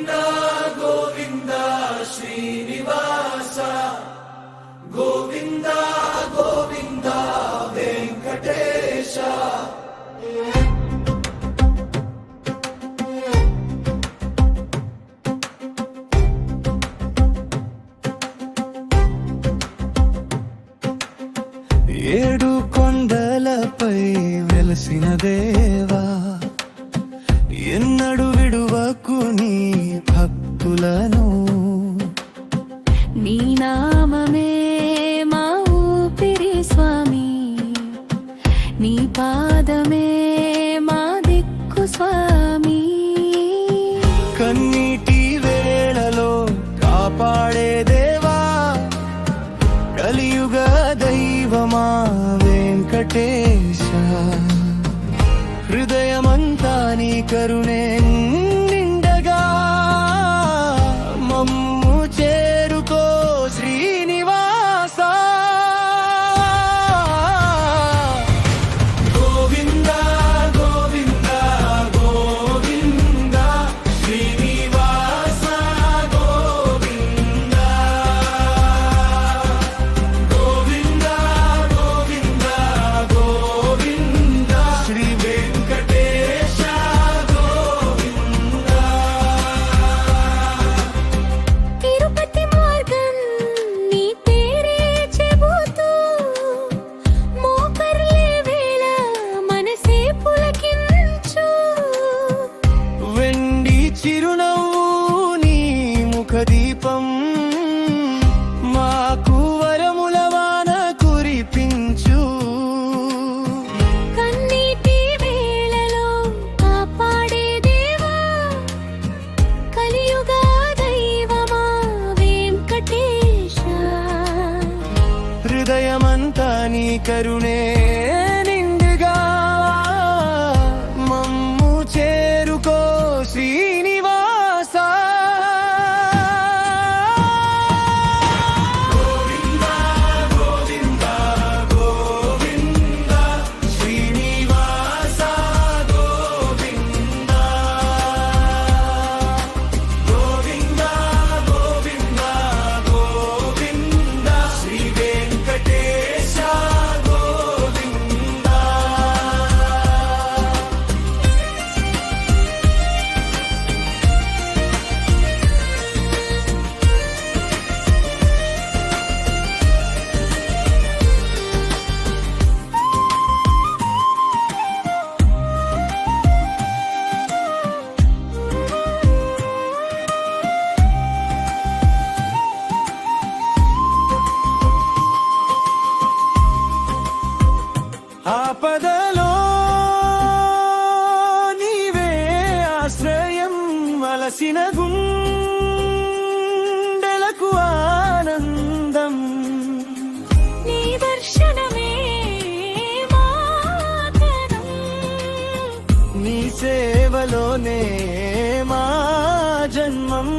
గోవింద గోవింద శ్రీనివాస గోవింద గోవింద వెంకటేశ ఏడు కొండలపై వెలసిన దేవా ఎన్నడు విడువకు నీ భక్తులను నీ నామమే మా ఊపిరి స్వామి నీ పాదమే మా దిక్కు స్వామి కన్నీటి వేళలో కాపాడే దేవా కలియుగ దైవమా వెంకటేశ హృదయమంతా నీ కరుణే నిండగా మమ్ము చేరుకో శ్రీనివాస గోవింద గోవింద గోవింద శ్రీనివాస గోవింద గోవింద గోవింద గోవింద శ్రీ వెంకటేశ గోవింద తిరుపతి మార్గం నీ పేరే చెబుతూ మోకర్లే వేళ మనసే పులకించు వెండి చిరునవ్వు నీ ముఖదీపం మాకు వరముల వాన కురిపించు కన్నీటి వేళలో కాపాడే దేవా కలియుగ దైవమా వెంకటేశ హృదయమంతా నీ కరుణే నిండుగా మమ్ము చేరుకో శ్రీనివాస గోవింద గోవింద గోవింద శ్రీనివాస గోవింద గోవింద గోవింద గోవింద శ్రీ వెంకటేశ గోవింద ఆపదలో నీవే ఆశ్రయం అలసిన గుండెలకు ఆనందం నీ దర్శనమే మాతరం నీ సేవలోనే మా జన్మం